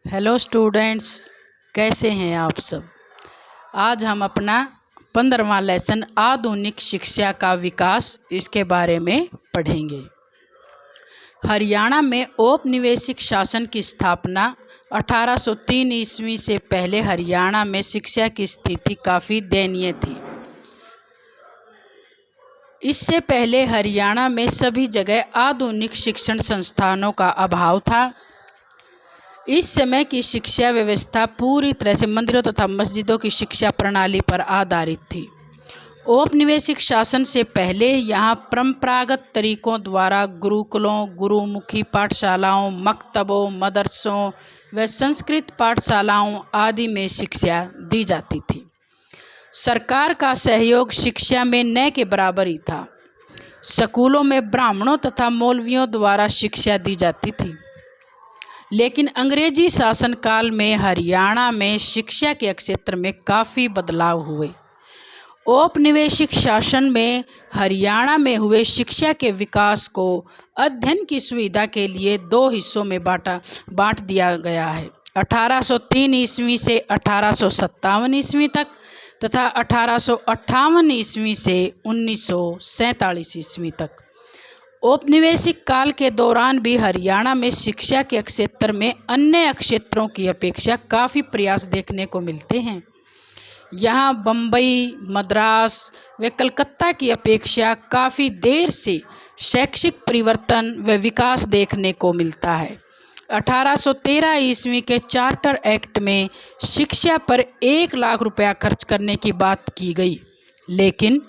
Hello students, कैसे हैं आप सब। आज हम अपना 15वां लेसन आधुनिक शिक्षा का विकास इसके बारे में पढ़ेंगे। हरियाणा में औपनिवेशिक शासन की स्थापना 1803 ईस्वी से पहले हरियाणा में शिक्षा की स्थिति काफ़ी दयनीय थी। इससे पहले हरियाणा में सभी जगह आधुनिक शिक्षण संस्थानों का अभाव था। इस समय की शिक्षा व्यवस्था पूरी तरह से मंदिरों तथा मस्जिदों की शिक्षा प्रणाली पर आधारित थी। औपनिवेशिक शासन से पहले यहाँ परंपरागत तरीकों द्वारा गुरुकुलों, गुरुमुखी पाठशालाओं, मकतबों, मदरसों व संस्कृत पाठशालाओं आदि में शिक्षा दी जाती थी। सरकार का सहयोग शिक्षा में न के बराबर ही था। स्कूलों में ब्राह्मणों तथा मौलवियों द्वारा शिक्षा दी जाती थी। लेकिन अंग्रेजी शासन काल में हरियाणा में शिक्षा के क्षेत्र में काफ़ी बदलाव हुए। औपनिवेशिक शासन में हरियाणा में हुए शिक्षा के विकास को अध्ययन की सुविधा के लिए दो हिस्सों में बांट दिया गया है। 1803 ईस्वी से 1857 ईस्वी तक तथा 1858 ईस्वी से 1947 ईस्वी तक। औपनिवेशिक काल के दौरान भी हरियाणा में शिक्षा के क्षेत्र में अन्य क्षेत्रों की अपेक्षा काफ़ी प्रयास देखने को मिलते हैं। यहाँ बम्बई, मद्रास व कलकत्ता की अपेक्षा काफ़ी देर से शैक्षिक परिवर्तन व विकास देखने को मिलता है। 1813 ईस्वी के चार्टर एक्ट में शिक्षा पर 1 लाख रुपया खर्च करने की बात की गई, लेकिन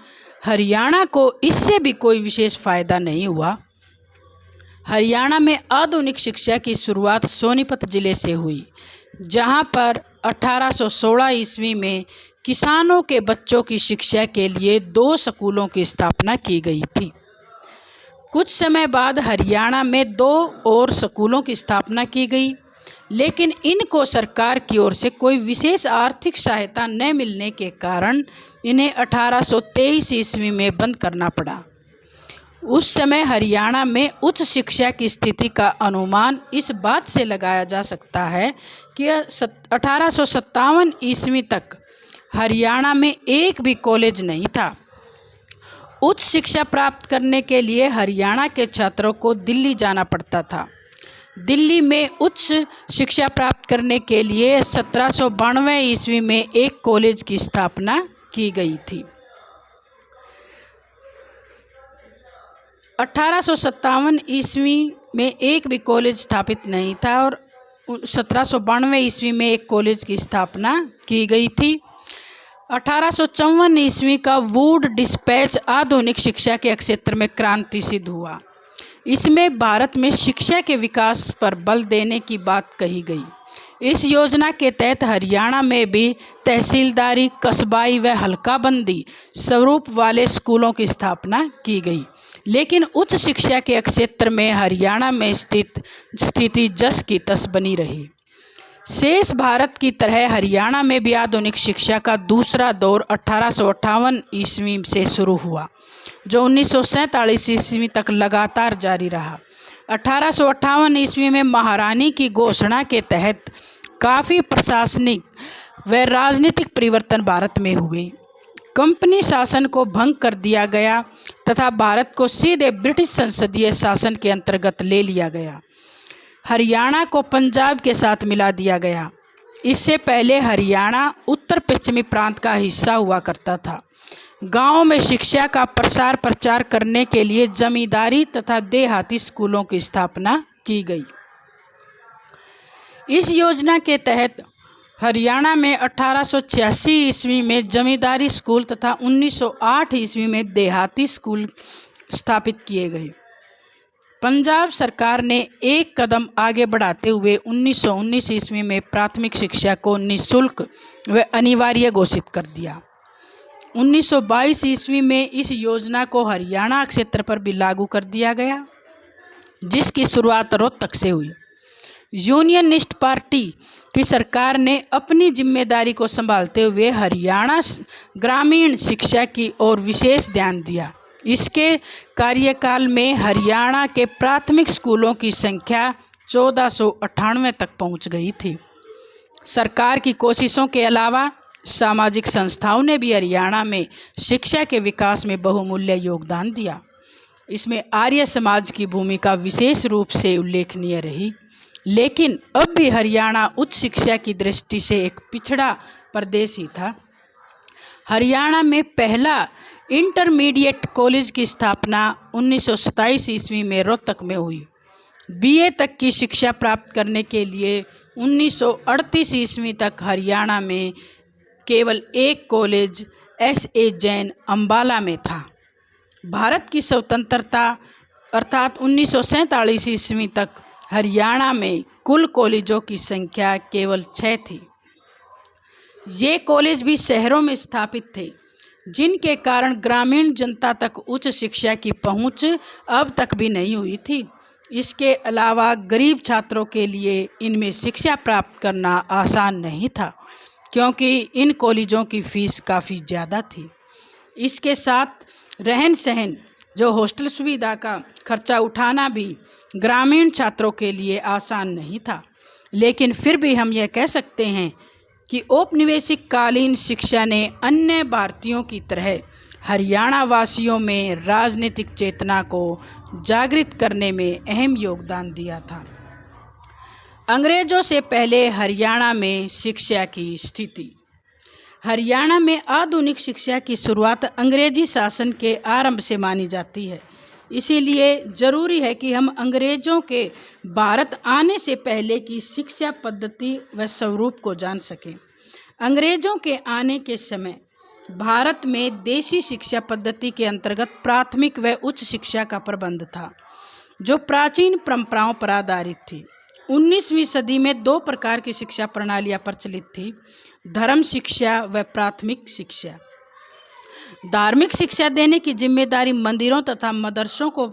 हरियाणा को इससे भी कोई विशेष फायदा नहीं हुआ। हरियाणा में आधुनिक शिक्षा की शुरुआत सोनीपत जिले से हुई, जहां पर 1816 ईस्वी में किसानों के बच्चों की शिक्षा के लिए 2 स्कूलों की स्थापना की गई थी। कुछ समय बाद हरियाणा में 2 और स्कूलों की स्थापना की गई, लेकिन इनको सरकार की ओर से कोई विशेष आर्थिक सहायता न मिलने के कारण इन्हें 1823 ईस्वी में बंद करना पड़ा। उस समय हरियाणा में उच्च शिक्षा की स्थिति का अनुमान इस बात से लगाया जा सकता है कि 1857 ईस्वी तक हरियाणा में एक भी कॉलेज नहीं था। उच्च शिक्षा प्राप्त करने के लिए हरियाणा के छात्रों को दिल्ली जाना पड़ता था। दिल्ली में उच्च शिक्षा प्राप्त करने के लिए 1792 ईस्वी में एक कॉलेज की स्थापना की गई थी। 1857 ईस्वी में एक भी कॉलेज स्थापित नहीं था और 1792 ईस्वी में एक कॉलेज की स्थापना की गई थी। 1854 ईस्वी का वुड डिस्पैच आधुनिक शिक्षा के क्षेत्र में क्रांति सिद्ध हुआ। इसमें भारत में शिक्षा के विकास पर बल देने की बात कही गई। इस योजना के तहत हरियाणा में भी तहसीलदारी, कस्बाई व हल्काबंदी स्वरूप वाले स्कूलों की स्थापना की गई, लेकिन उच्च शिक्षा के क्षेत्र में हरियाणा में स्थिति जस की तस बनी रही। शेष भारत की तरह हरियाणा में भी आधुनिक शिक्षा का दूसरा दौर 1858 ईस्वी से शुरू हुआ, जो 1947 ईस्वी तक लगातार जारी रहा। 1858 ईस्वी में महारानी की घोषणा के तहत काफ़ी प्रशासनिक व राजनीतिक परिवर्तन भारत में हुए। कंपनी शासन को भंग कर दिया गया तथा भारत को सीधे ब्रिटिश संसदीय शासन के अंतर्गत ले लिया गया। हरियाणा को पंजाब के साथ मिला दिया गया। इससे पहले हरियाणा उत्तर पश्चिमी प्रांत का हिस्सा हुआ करता था। गाँव में शिक्षा का प्रसार प्रचार करने के लिए जमींदारी तथा देहाती स्कूलों की स्थापना की गई। इस योजना के तहत हरियाणा में 1886 ईस्वी में जमींदारी स्कूल तथा 1908 ईस्वी में देहाती स्कूल स्थापित किए गए। पंजाब सरकार ने एक कदम आगे बढ़ाते हुए 1919 ईस्वी में प्राथमिक शिक्षा को निःशुल्क व अनिवार्य घोषित कर दिया। 1922 ईस्वी में इस योजना को हरियाणा क्षेत्र पर भी लागू कर दिया गया, जिसकी शुरुआत रोहतक से हुई। यूनियनिस्ट पार्टी की सरकार ने अपनी जिम्मेदारी को संभालते हुए हरियाणा ग्रामीण शिक्षा की ओर विशेष ध्यान दिया। इसके कार्यकाल में हरियाणा के प्राथमिक स्कूलों की संख्या 1498 तक पहुंच गई थी। सरकार की कोशिशों के अलावा सामाजिक संस्थाओं ने भी हरियाणा में शिक्षा के विकास में बहुमूल्य योगदान दिया। इसमें आर्य समाज की भूमिका विशेष रूप से उल्लेखनीय रही। लेकिन अब भी हरियाणा उच्च शिक्षा की दृष्टि से एक पिछड़ा प्रदेश ही था। हरियाणा में पहला इंटरमीडिएट कॉलेज की स्थापना 1927 ईस्वी में रोहतक में हुई। बीए तक की शिक्षा प्राप्त करने के लिए 1938 ईस्वी तक हरियाणा में केवल एक कॉलेज S.A. जैन अम्बाला में था। भारत की स्वतंत्रता अर्थात 1947 ईस्वी तक हरियाणा में कुल कॉलेजों की संख्या केवल 6 थी। ये कॉलेज भी शहरों में स्थापित थे, जिनके कारण ग्रामीण जनता तक उच्च शिक्षा की पहुंच अब तक भी नहीं हुई थी। इसके अलावा गरीब छात्रों के लिए इनमें शिक्षा प्राप्त करना आसान नहीं था, क्योंकि इन कॉलेजों की फीस काफ़ी ज़्यादा थी। इसके साथ रहन सहन जो हॉस्टल सुविधा का खर्चा उठाना भी ग्रामीण छात्रों के लिए आसान नहीं था। लेकिन फिर भी हम यह कह सकते हैं कि औपनिवेशिक कालीन शिक्षा ने अन्य भारतीयों की तरह हरियाणा वासियों में राजनीतिक चेतना को जागृत करने में अहम योगदान दिया था। अंग्रेजों से पहले हरियाणा में शिक्षा की स्थिति। हरियाणा में आधुनिक शिक्षा की शुरुआत अंग्रेजी शासन के आरंभ से मानी जाती है। इसीलिए ज़रूरी है कि हम अंग्रेज़ों के भारत आने से पहले की शिक्षा पद्धति व स्वरूप को जान सकें। अंग्रेज़ों के आने के समय भारत में देशी शिक्षा पद्धति के अंतर्गत प्राथमिक व उच्च शिक्षा का प्रबंध था, जो प्राचीन परंपराओं पर आधारित थी। 19वीं सदी में 2 प्रकार की शिक्षा प्रणालियाँ प्रचलित थी, धर्म शिक्षा व प्राथमिक शिक्षा। धार्मिक शिक्षा देने की जिम्मेदारी मंदिरों तथा मदरसों को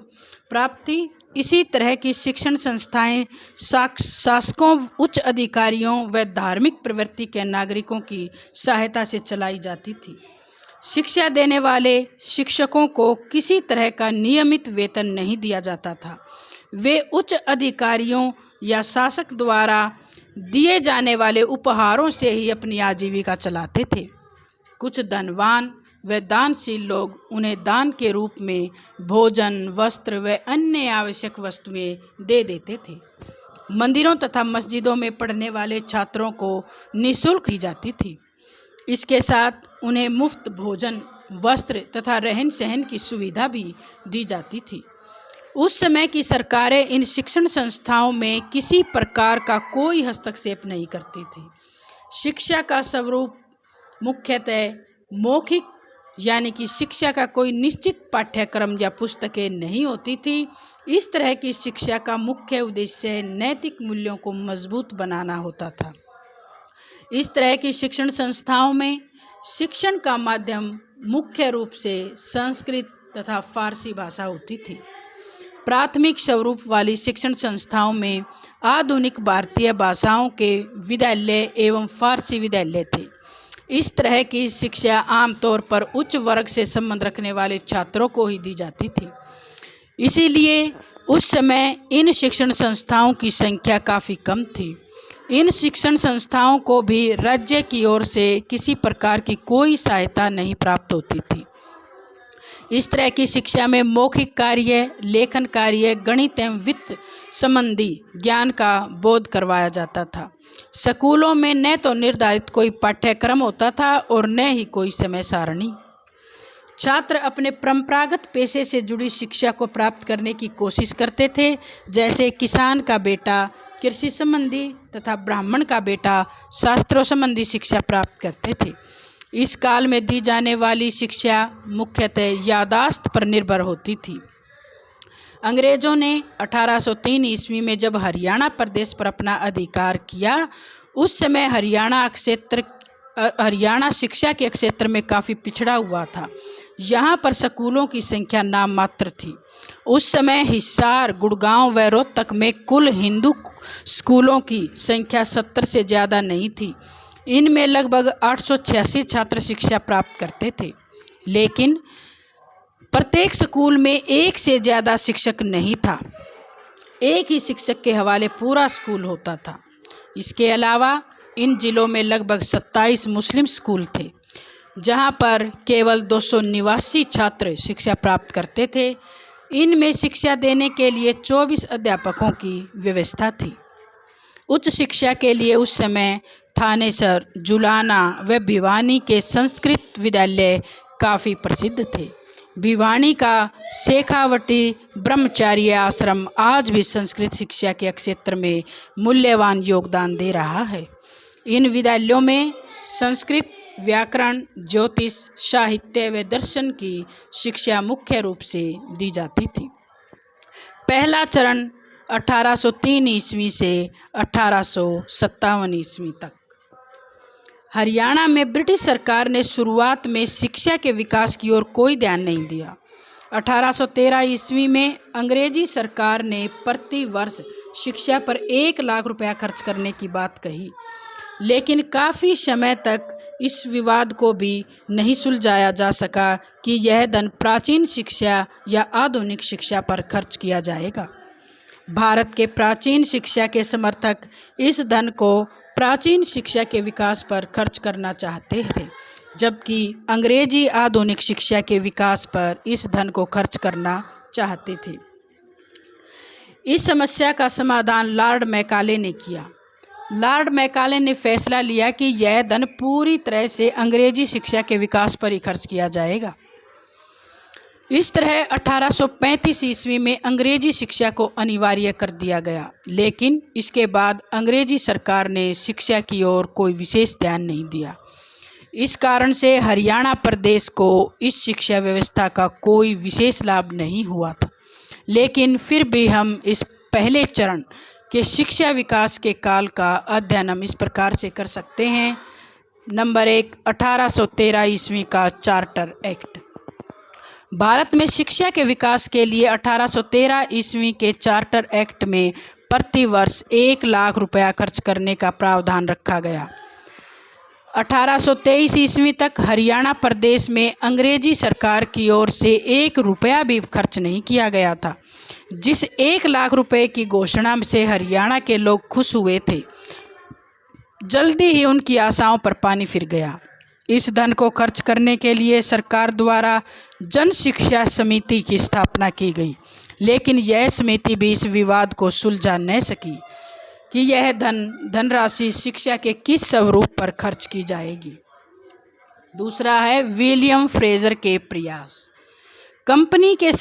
प्राप्त थी। इसी तरह की शिक्षण संस्थाएं शासकों, उच्च अधिकारियों व धार्मिक प्रवृत्ति के नागरिकों की सहायता से चलाई जाती थी। शिक्षा देने वाले शिक्षकों को किसी तरह का नियमित वेतन नहीं दिया जाता था। वे उच्च अधिकारियों या शासक द्वारा दिए जाने वाले उपहारों से ही अपनी आजीविका चलाते थे। कुछ धनवान व दानशील लोग उन्हें दान के रूप में भोजन, वस्त्र व अन्य आवश्यक वस्तुएं दे देते थे। मंदिरों तथा मस्जिदों में पढ़ने वाले छात्रों को निःशुल्क दी जाती थी। इसके साथ उन्हें मुफ्त भोजन, वस्त्र तथा रहन सहन की सुविधा भी दी जाती थी। उस समय की सरकारें इन शिक्षण संस्थाओं में किसी प्रकार का कोई हस्तक्षेप नहीं करती थी। शिक्षा का स्वरूप मुख्यतः मौखिक, यानी कि शिक्षा का कोई निश्चित पाठ्यक्रम या पुस्तकें नहीं होती थी। इस तरह की शिक्षा का मुख्य उद्देश्य नैतिक मूल्यों को मजबूत बनाना होता था। इस तरह की शिक्षण संस्थाओं में शिक्षण का माध्यम मुख्य रूप से संस्कृत तथा फारसी भाषा होती थी। प्राथमिक स्वरूप वाली शिक्षण संस्थाओं में आधुनिक भारतीय भाषाओं के विद्यालय एवं फारसी विद्यालय थे। इस तरह की शिक्षा आमतौर पर उच्च वर्ग से संबंध रखने वाले छात्रों को ही दी जाती थी। इसीलिए उस समय इन शिक्षण संस्थाओं की संख्या काफ़ी कम थी। इन शिक्षण संस्थाओं को भी राज्य की ओर से किसी प्रकार की कोई सहायता नहीं प्राप्त होती थी। इस तरह की शिक्षा में मौखिक कार्य, लेखन कार्य, गणित एवं वित्त संबंधी ज्ञान का बोध करवाया जाता था। स्कूलों में न तो निर्धारित कोई पाठ्यक्रम होता था और न ही कोई समय सारणी। छात्र अपने परंपरागत पेशे से जुड़ी शिक्षा को प्राप्त करने की कोशिश करते थे, जैसे किसान का बेटा कृषि संबंधी तथा ब्राह्मण का बेटा शास्त्रों संबंधी शिक्षा प्राप्त करते थे। इस काल में दी जाने वाली शिक्षा मुख्यतः याददाश्त पर निर्भर होती थी। अंग्रेजों ने 1803 ईस्वी में जब हरियाणा प्रदेश पर अपना अधिकार किया, उस समय हरियाणा शिक्षा के क्षेत्र में काफ़ी पिछड़ा हुआ था। यहाँ पर स्कूलों की संख्या नाम मात्र थी। उस समय हिसार, गुड़गांव व रोहतक में कुल हिंदू स्कूलों की संख्या 70 से ज़्यादा नहीं थी। इनमें लगभग 886 छात्र शिक्षा प्राप्त करते थे, लेकिन प्रत्येक स्कूल में एक से ज़्यादा शिक्षक नहीं था। एक ही शिक्षक के हवाले पूरा स्कूल होता था। इसके अलावा इन जिलों में लगभग 27 मुस्लिम स्कूल थे, जहां पर केवल 289 छात्र शिक्षा प्राप्त करते थे। इनमें शिक्षा देने के लिए 24 अध्यापकों की व्यवस्था थी। उच्च शिक्षा के लिए उस समय थानेसर, जुलाना व भिवानी के संस्कृत विद्यालय काफ़ी प्रसिद्ध थे। भिवानी का शेखावटी ब्रह्मचार्य आश्रम आज भी संस्कृत शिक्षा के क्षेत्र में मूल्यवान योगदान दे रहा है। इन विद्यालयों में संस्कृत, व्याकरण, ज्योतिष, साहित्य व दर्शन की शिक्षा मुख्य रूप से दी जाती थी। पहला चरण 1803 ईस्वी से 1857 ईस्वी तक। हरियाणा में ब्रिटिश सरकार ने शुरुआत में शिक्षा के विकास की ओर कोई ध्यान नहीं दिया। 1813 ईस्वी में अंग्रेजी सरकार ने प्रति वर्ष शिक्षा पर 1 लाख रुपया खर्च करने की बात कही, लेकिन काफ़ी समय तक इस विवाद को भी नहीं सुलझाया जा सका कि यह धन प्राचीन शिक्षा या आधुनिक शिक्षा पर खर्च किया जाएगा। भारत के प्राचीन शिक्षा के समर्थक इस धन को प्राचीन शिक्षा के विकास पर खर्च करना चाहते थे, जबकि अंग्रेजी आधुनिक शिक्षा के विकास पर इस धन को खर्च करना चाहते थे। इस समस्या का समाधान लॉर्ड मैकाले ने किया। लॉर्ड मैकाले ने फैसला लिया कि यह धन पूरी तरह से अंग्रेजी शिक्षा के विकास पर ही खर्च किया जाएगा। इस तरह 1835 ईस्वी में अंग्रेजी शिक्षा को अनिवार्य कर दिया गया, लेकिन इसके बाद अंग्रेजी सरकार ने शिक्षा की ओर कोई विशेष ध्यान नहीं दिया। इस कारण से हरियाणा प्रदेश को इस शिक्षा व्यवस्था का कोई विशेष लाभ नहीं हुआ था। लेकिन फिर भी हम इस पहले चरण के शिक्षा विकास के काल का अध्ययन हम इस प्रकार से कर सकते हैं। नंबर 1, 1813 ईस्वी का चार्टर एक्ट। भारत में शिक्षा के विकास के लिए 1813 ईस्वी के चार्टर एक्ट में प्रति वर्ष 1 लाख रुपया खर्च करने का प्रावधान रखा गया। 1823 ईस्वी तक हरियाणा प्रदेश में अंग्रेजी सरकार की ओर से 1 रुपया भी खर्च नहीं किया गया था। जिस 1 लाख रुपए की घोषणा से हरियाणा के लोग खुश हुए थे, जल्दी ही उनकी आशाओं पर पानी फिर गया। इस धन को खर्च करने के लिए सरकार द्वारा जन शिक्षा समिति की स्थापना की गई, लेकिन यह समिति भी इस विवाद को सुलझा न सकी कि यह धनराशि शिक्षा के किस स्वरूप पर खर्च की जाएगी। दूसरा है विलियम फ्रेजर के प्रयास। कंपनी के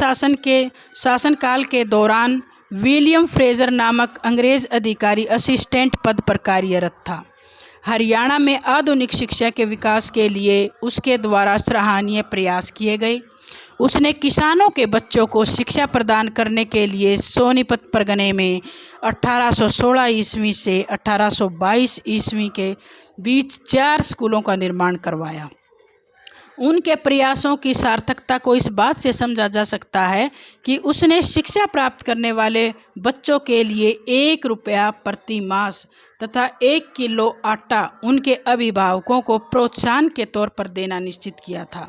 शासनकाल के दौरान विलियम फ्रेजर नामक अंग्रेज अधिकारी असिस्टेंट पद पर कार्यरत था। हरियाणा में आधुनिक शिक्षा के विकास के लिए उसके द्वारा सराहनीय प्रयास किए गए। उसने किसानों के बच्चों को शिक्षा प्रदान करने के लिए सोनीपत परगने में 1816 ईस्वी से 1822 ईस्वी के बीच 4 स्कूलों का निर्माण करवाया। उनके प्रयासों की सार्थकता को इस बात से समझा जा सकता है कि उसने शिक्षा प्राप्त करने वाले बच्चों के लिए 1 रुपया प्रति मास तथा 1 किलो आटा उनके अभिभावकों को प्रोत्साहन के तौर पर देना निश्चित किया था।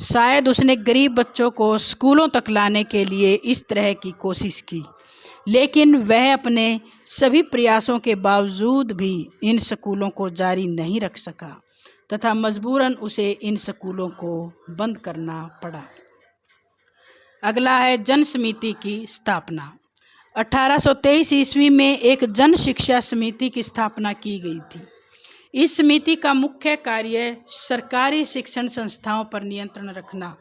शायद उसने गरीब बच्चों को स्कूलों तक लाने के लिए इस तरह की कोशिश की, लेकिन वह अपने सभी प्रयासों के बावजूद भी इन स्कूलों को जारी नहीं रख सका तथा मजबूरन उसे इन स्कूलों को बंद करना पड़ा। अगला है जन समिति की स्थापना। 1823 ईस्वी में एक जन शिक्षा समिति की स्थापना की गई थी। इस समिति का मुख्य कार्य सरकारी शिक्षण संस्थाओं पर नियंत्रण रखना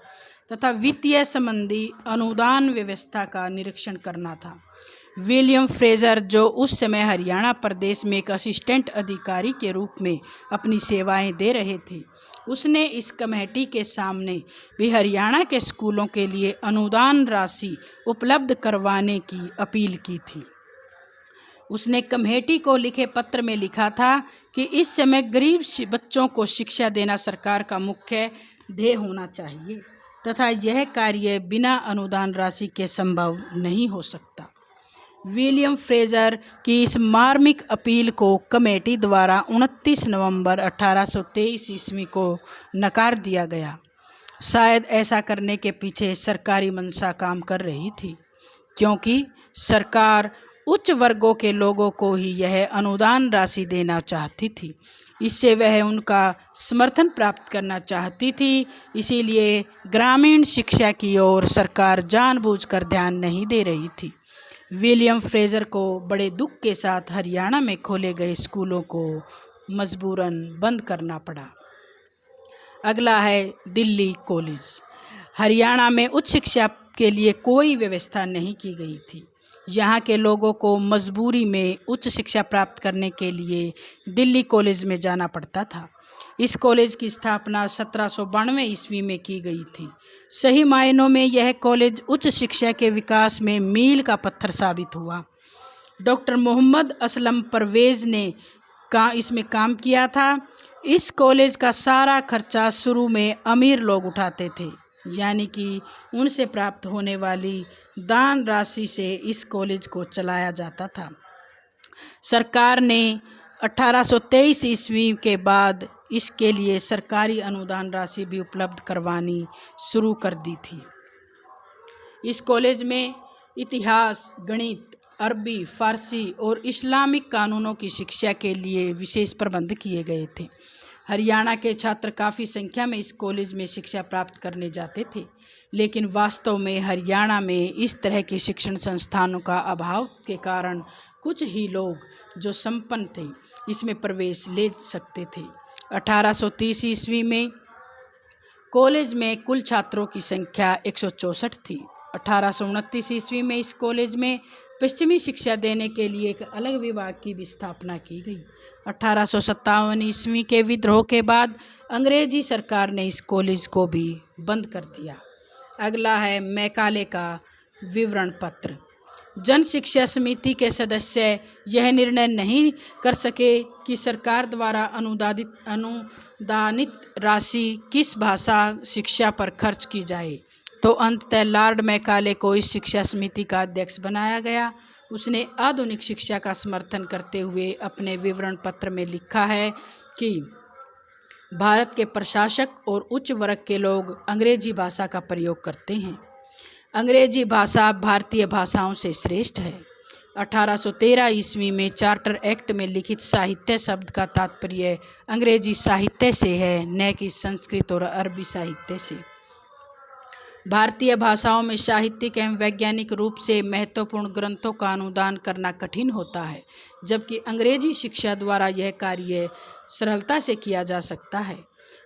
तथा वित्तीय संबंधी अनुदान व्यवस्था का निरीक्षण करना था। विलियम फ्रेजर, जो उस समय हरियाणा प्रदेश में एक असिस्टेंट अधिकारी के रूप में अपनी सेवाएं दे रहे थे, उसने इस कमेटी के सामने भी हरियाणा के स्कूलों के लिए अनुदान राशि उपलब्ध करवाने की अपील की थी। उसने कमेटी को लिखे पत्र में लिखा था कि इस समय गरीब बच्चों को शिक्षा देना सरकार का मुख्य ध्येय होना चाहिए तथा यह कार्य बिना अनुदान राशि के संभव नहीं हो सकता। विलियम फ्रेजर की इस मार्मिक अपील को कमेटी द्वारा 29 नवंबर 1823 ईस्वी को नकार दिया गया। शायद ऐसा करने के पीछे सरकारी मंशा काम कर रही थी, क्योंकि सरकार उच्च वर्गों के लोगों को ही यह अनुदान राशि देना चाहती थी। इससे वह उनका समर्थन प्राप्त करना चाहती थी। इसीलिए ग्रामीण शिक्षा की ओर सरकार जानबूझकर ध्यान नहीं दे रही थी। विलियम फ्रेजर को बड़े दुख के साथ हरियाणा में खोले गए स्कूलों को मजबूरन बंद करना पड़ा। अगला है दिल्ली कॉलेज। हरियाणा में उच्च शिक्षा के लिए कोई व्यवस्था नहीं की गई थी। यहाँ के लोगों को मजबूरी में उच्च शिक्षा प्राप्त करने के लिए दिल्ली कॉलेज में जाना पड़ता था। इस कॉलेज की स्थापना 1792 ईस्वी में की गई थी। सही मायनों में यह कॉलेज उच्च शिक्षा के विकास में मील का पत्थर साबित हुआ। डॉक्टर मोहम्मद असलम परवेज़ ने इसमें काम किया था। इस कॉलेज का सारा खर्चा शुरू में अमीर लोग उठाते थे, यानी कि उनसे प्राप्त होने वाली दान राशि से इस कॉलेज को चलाया जाता था। सरकार ने 1823 ईस्वी के बाद इसके लिए सरकारी अनुदान राशि भी उपलब्ध करवानी शुरू कर दी थी। इस कॉलेज में इतिहास, गणित, अरबी, फारसी और इस्लामिक कानूनों की शिक्षा के लिए विशेष प्रबंध किए गए थे। हरियाणा के छात्र काफ़ी संख्या में इस कॉलेज में शिक्षा प्राप्त करने जाते थे, लेकिन वास्तव में हरियाणा में इस तरह के शिक्षण संस्थानों का अभाव के कारण कुछ ही लोग जो संपन्न थे इसमें प्रवेश ले सकते थे। 1830 ईस्वी में कॉलेज में कुल छात्रों की संख्या 164 थी। 1829 ईस्वी में इस कॉलेज में पश्चिमी शिक्षा देने के लिए एक अलग विभाग की भी स्थापना की गई। 1857 ईस्वी के विद्रोह के बाद अंग्रेजी सरकार ने इस कॉलेज को भी बंद कर दिया। अगला है मैकाले का विवरण पत्र। जन शिक्षा समिति के सदस्य यह निर्णय नहीं कर सके कि सरकार द्वारा अनुदानित राशि किस भाषा शिक्षा पर खर्च की जाए, तो अंततः लॉर्ड मैकाले को इस शिक्षा समिति का अध्यक्ष बनाया गया। उसने आधुनिक शिक्षा का समर्थन करते हुए अपने विवरण पत्र में लिखा है कि भारत के प्रशासक और उच्च वर्ग के लोग अंग्रेजी भाषा का प्रयोग करते हैं। अंग्रेजी भाषा भारतीय भाषाओं से श्रेष्ठ है। 1813 ईस्वी में चार्टर एक्ट में लिखित साहित्य शब्द का तात्पर्य अंग्रेजी साहित्य से है, न कि संस्कृत और अरबी साहित्य से। भारतीय भाषाओं में साहित्यिक एवं वैज्ञानिक रूप से महत्वपूर्ण ग्रंथों का अनुदान करना कठिन होता है, जबकि अंग्रेजी शिक्षा द्वारा यह कार्य सरलता से किया जा सकता है।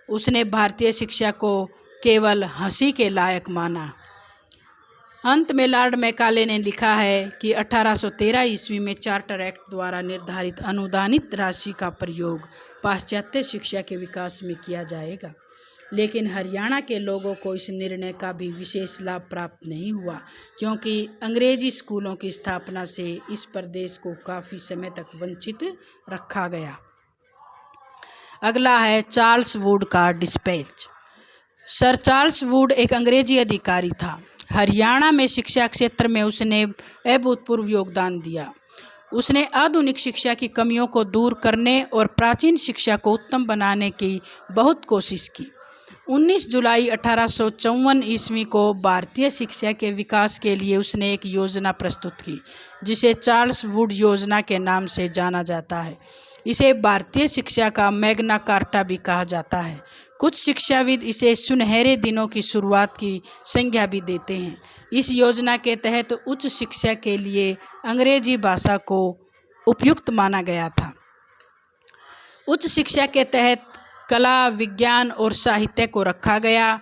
उसने भारतीय शिक्षा को केवल हंसी के लायक माना। अंत में लॉर्ड मैकाले ने लिखा है कि 1813 ईस्वी में चार्टर एक्ट द्वारा निर्धारित अनुदानित राशि का प्रयोग पाश्चात्य शिक्षा के विकास में किया जाएगा, लेकिन हरियाणा के लोगों को इस निर्णय का भी विशेष लाभ प्राप्त नहीं हुआ, क्योंकि अंग्रेजी स्कूलों की स्थापना से इस प्रदेश को काफ़ी समय तक वंचित रखा गया। अगला है चार्ल्स वुड का डिस्पैच। सर चार्ल्स वुड एक अंग्रेजी अधिकारी था। हरियाणा में शिक्षा क्षेत्र में उसने अभूतपूर्व योगदान दिया। उसने आधुनिक शिक्षा की कमियों को दूर करने और प्राचीन शिक्षा को उत्तम बनाने की बहुत कोशिश की। 19 जुलाई 1854 ईस्वी को भारतीय शिक्षा के विकास के लिए उसने एक योजना प्रस्तुत की, जिसे चार्ल्स वुड योजना के नाम से जाना जाता है। इसे भारतीय शिक्षा का मैग्ना कार्टा भी कहा जाता है। कुछ शिक्षाविद इसे सुनहरे दिनों की शुरुआत की संज्ञा भी देते हैं। इस योजना के तहत उच्च शिक्षा के लिए अंग्रेजी भाषा को उपयुक्त माना गया था। उच्च शिक्षा के तहत कला, विज्ञान और साहित्य को रखा गया,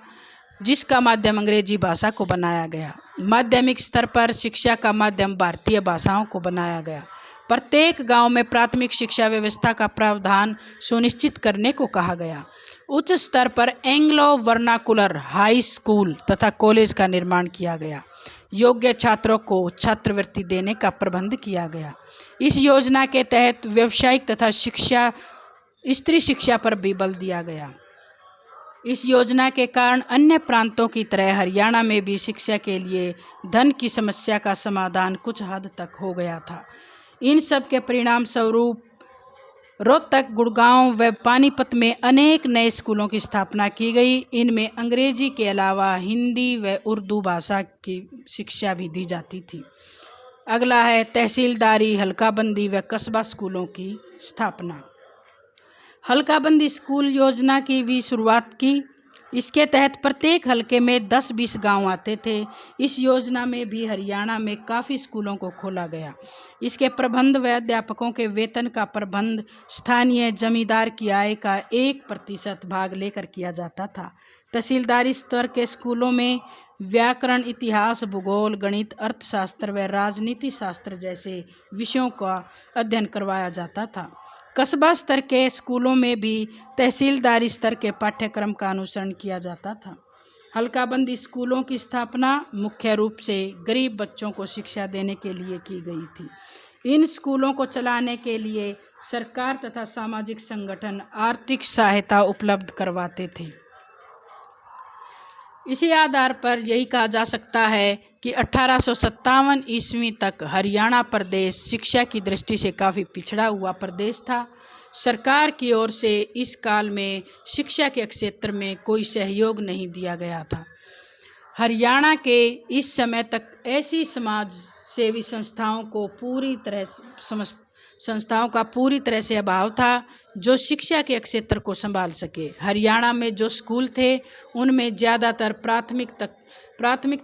जिसका माध्यम अंग्रेजी भाषा को बनाया गया। माध्यमिक स्तर पर शिक्षा का माध्यम भारतीय भाषाओं को बनाया गया। प्रत्येक गांव में प्राथमिक शिक्षा व्यवस्था का प्रावधान सुनिश्चित करने को कहा गया। उच्च स्तर पर एंग्लो वर्नाकुलर हाई स्कूल तथा कॉलेज का निर्माण किया गया। योग्य छात्रों को छात्रवृत्ति देने का प्रबंध किया गया। इस योजना के तहत व्यावसायिक तथा स्त्री शिक्षा पर भी बल दिया गया। इस योजना के कारण अन्य प्रांतों की तरह हरियाणा में भी शिक्षा के लिए धन की समस्या का समाधान कुछ हद तक हो गया था। इन सब के परिणाम स्वरूप रोहतक, गुड़गांव व पानीपत में अनेक नए स्कूलों की स्थापना की गई। इनमें अंग्रेजी के अलावा हिंदी व उर्दू भाषा की शिक्षा भी दी जाती थी। अगला है तहसीलदारी, हल्काबंदी व कस्बा स्कूलों की स्थापना। हल्काबंदी स्कूल योजना की भी शुरुआत की। इसके तहत प्रत्येक हलके में 10-20 गांव आते थे। इस योजना में भी हरियाणा में काफ़ी स्कूलों को खोला गया। इसके प्रबंध व अध्यापकों के वेतन का प्रबंध स्थानीय जमींदार की आय का 1% भाग लेकर किया जाता था। तहसीलदारी स्तर के स्कूलों में व्याकरण, इतिहास, भूगोल, गणित, अर्थशास्त्र व राजनीति शास्त्र जैसे विषयों का अध्ययन करवाया जाता था। कस्बा स्तर के स्कूलों में भी तहसीलदारी स्तर के पाठ्यक्रम का अनुसरण किया जाता था। हल्काबंदी स्कूलों की स्थापना मुख्य रूप से गरीब बच्चों को शिक्षा देने के लिए की गई थी। इन स्कूलों को चलाने के लिए सरकार तथा सामाजिक संगठन आर्थिक सहायता उपलब्ध करवाते थे। इसी आधार पर यही कहा जा सकता है कि 1857 ईस्वी तक हरियाणा प्रदेश शिक्षा की दृष्टि से काफ़ी पिछड़ा हुआ प्रदेश था। सरकार की ओर से इस काल में शिक्षा के क्षेत्र में कोई सहयोग नहीं दिया गया था। हरियाणा के इस समय तक ऐसी समाज सेवी संस्थाओं का पूरी तरह से अभाव था जो शिक्षा के क्षेत्र को संभाल सके। हरियाणा में जो स्कूल थे उनमें ज़्यादातर प्राथमिक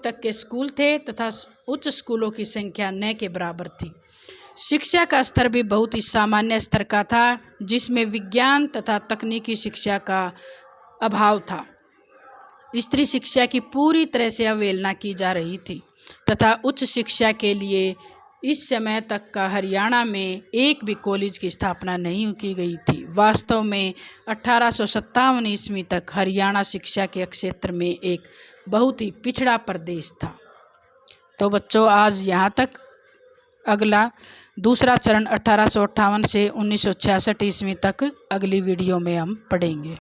तक के स्कूल थे तथा उच्च स्कूलों की संख्या न के बराबर थी। शिक्षा का स्तर भी बहुत ही सामान्य स्तर का था, जिसमें विज्ञान तथा तकनीकी शिक्षा का अभाव था। स्त्री शिक्षा की पूरी तरह से अवहेलना की जा रही थी तथा उच्च शिक्षा के लिए इस समय तक का हरियाणा में एक भी कॉलेज की स्थापना नहीं की गई थी। वास्तव में 1857 ईस्वी तक हरियाणा शिक्षा के क्षेत्र में एक बहुत ही पिछड़ा प्रदेश था। तो बच्चों, आज यहाँ तक। अगला दूसरा चरण 1858 से 1966 ईस्वी तक अगली वीडियो में हम पढ़ेंगे।